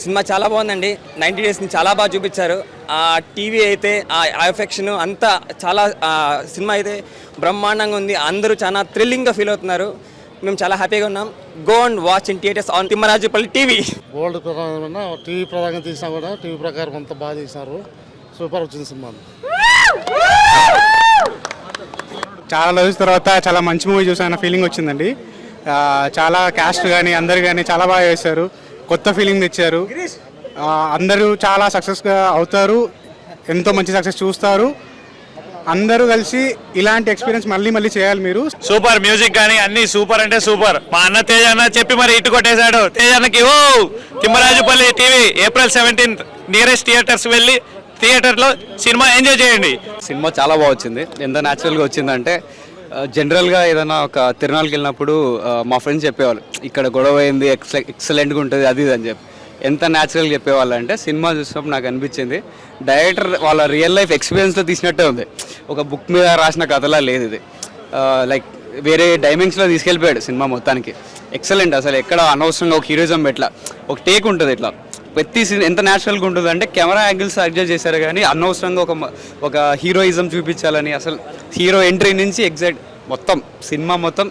Cinema చాలా బాగుందండి. 90 డేస్ని చాలా బాగా చూపించారు. ఆ టీవీ అయితే ఆ ఎఫెక్షన్ అంతా చాలా సినిమా అయితే బ్రహ్మాండంగా ఉంది. అందరూ చాలా థ్రిల్లింగ్గా ఫీల్ అవుతున్నారు. మేము చాలా హ్యాపీగా ఉన్నాం. Go and watch in theatres on Thimmarajupalli TV. World ప్రకారం టీవీ ప్రకారం తీసినా కూడా టీవీ ప్రకారం అంతా బాగా తీసినారు. సూపర్ వచ్చింది సినిమా. చాలా రోజుల తర్వాత చాలా మంచి మూవీ చూసాన ఫీలింగ్ వచ్చిందండి. చాలా క్యాస్ట్ కానీ అందరు కానీ చాలా బాగా చేశారు. కొత్త ఫీలింగ్ తెచ్చారు. అందరూ చాలా సక్సెస్గా అవుతారు. ఎంతో మంచి సక్సెస్ చూస్తారు. అందరూ కలిసి ఇలాంటి ఎక్స్పీరియన్స్ మళ్ళీ మళ్ళీ చేయాలి మీరు. సూపర్ మ్యూజిక్ కానీ అన్ని సూపర్ అంటే సూపర్. మా అన్న తేజ అన్న చెప్పి మరి ఇటు కొట్టేశాడు. తేజ అన్నకి ఓ Thimmarajupalli TV April 17th nearest theatres వెళ్ళి థియేటర్లో సినిమా ఎంజాయ్ చేయండి. సినిమా చాలా బాగా వచ్చింది. ఎంత న్యాచురల్గా వచ్చిందంటే జనరల్గా ఏదైనా ఒక తిరునాళ్ళకి వెళ్ళినప్పుడు మా ఫ్రెండ్స్ చెప్పేవాళ్ళు ఇక్కడ గొడవ అయింది ఎక్సలెంట్గా ఉంటుంది అది ఇది అని చెప్పి ఎంత న్యాచురల్గా చెప్పేవాళ్ళు అంటే సినిమా చూసినప్పుడు నాకు అనిపించింది డైరెక్టర్ వాళ్ళ రియల్ లైఫ్ ఎక్స్పీరియన్స్లో తీసినట్టే ఉంది. ఒక బుక్ మీద రాసిన కథలా లేదు ఇది. లైక్ వేరే డైమెన్షన్లో తీసుకెళ్ళిపోయాడు సినిమా మొత్తానికి. ఎక్సలెంట్. అసలు ఎక్కడ అనవసరంగా ఒక హీరోయిజం ఎట్లా ఒక టేక్ ఉంటుంది ఇట్లా ప్రతి సీన్ ఎంత న్యాచురల్గా ఉంటుంది అంటే కెమెరా యాంగిల్స్ అడ్జస్ట్ చేశారు కానీ అనవసరంగా ఒక హీరోయిజం చూపించాలని అసలు హీరో ఎంట్రీ నుంచి ఎగ్జాక్ట్ మొత్తం సినిమా మొత్తం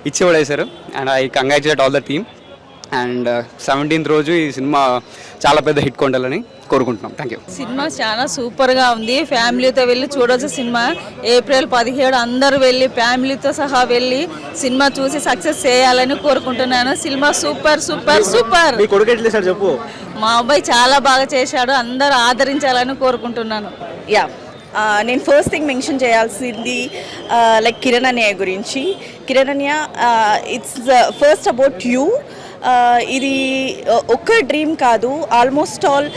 ఇచ్చిపడేశారు. And I congratulate all the team. And 17th రోజు ఈ సినిమా చాలా పెద్ద హిట్ కొండాలని కోరుకుంటున్నాం. Thank you. సినిమా చాలా సూపర్గా ఉంది. ఫ్యామిలీతో వెళ్ళి చూడవచ్చు సినిమా. April 17 అందరూ వెళ్ళి ఫ్యామిలీతో సహా వెళ్ళి సినిమా చూసి సక్సెస్ చేయాలని కోరుకుంటున్నాను. సినిమా సూపర్ సూపర్ సూపర్. మీ కొడుకు ఎట్లా చేశాడు చెప్పు. మా అబ్బాయి చాలా బాగా చేశాడు. అందరూ ఆదరించాలని కోరుకుంటున్నాను. యా నేను ఫస్ట్ థింగ్ మెన్షన్ చేయాల్సింది లైక్ కిరణ్ అన్నయ్య గురించి. కిరణ్ అన్నయ్య ఇట్స్ ఫస్ట్ అబౌట్ యూ. ఇది ఒక్క డ్రీమ్ కాదు, almost all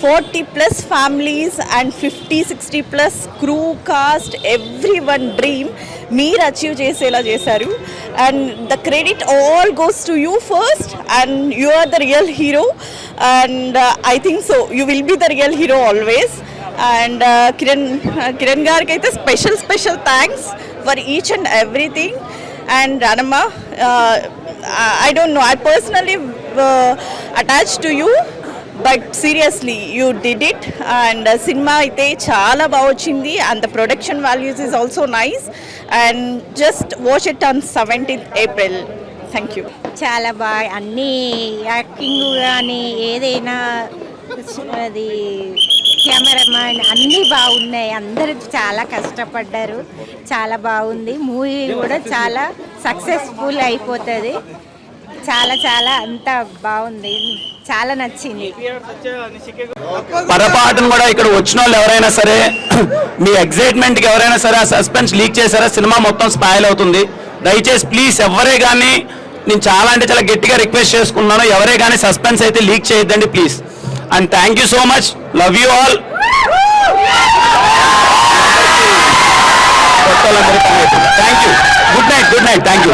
40+ families and 50-60+ crew cast every one dream మీరు అచీవ్ చేసేలా చేశారు. And the credit all goes to you first and you are the real hero. And I think so you will be the real hero always. And Kiran గారికి అయితే special thanks for each and everything. And రానమ్మ, I don't know, I personally attached to you, but seriously you did it. And cinema aithe chaala baga vachindi and the production values is also nice. And just watch it on 17th April. Thank you. చాలా బాగా అన్ని acting కానీ ఏదైనా అది cameraman అన్నీ బాగున్నాయి. అందరూ చాలా కష్టపడ్డారు. చాలా బాగుంది. మూవీ కూడా చాలా సక్సెస్ఫుల్ అయిపోతుంది. చాలా అంతా బాగుంది. చాలా నచ్చింది. పొరపాటును కూడా ఇక్కడ వచ్చిన వాళ్ళు ఎవరైనా సరే మీ ఎగ్జైట్మెంట్కి ఎవరైనా సరే ఆ సస్పెన్స్ లీక్ చేశారా సినిమా మొత్తం స్పాయిల్ అవుతుంది. దయచేసి ప్లీజ్ ఎవరే కానీ నేను చాలా అంటే చాలా గట్టిగా రిక్వెస్ట్ చేసుకున్నాను, ఎవరే కానీ సస్పెన్స్ అయితే లీక్ చేయొద్దండి please. And thank you so much. Love you all. Thank you. Good night. Thank you.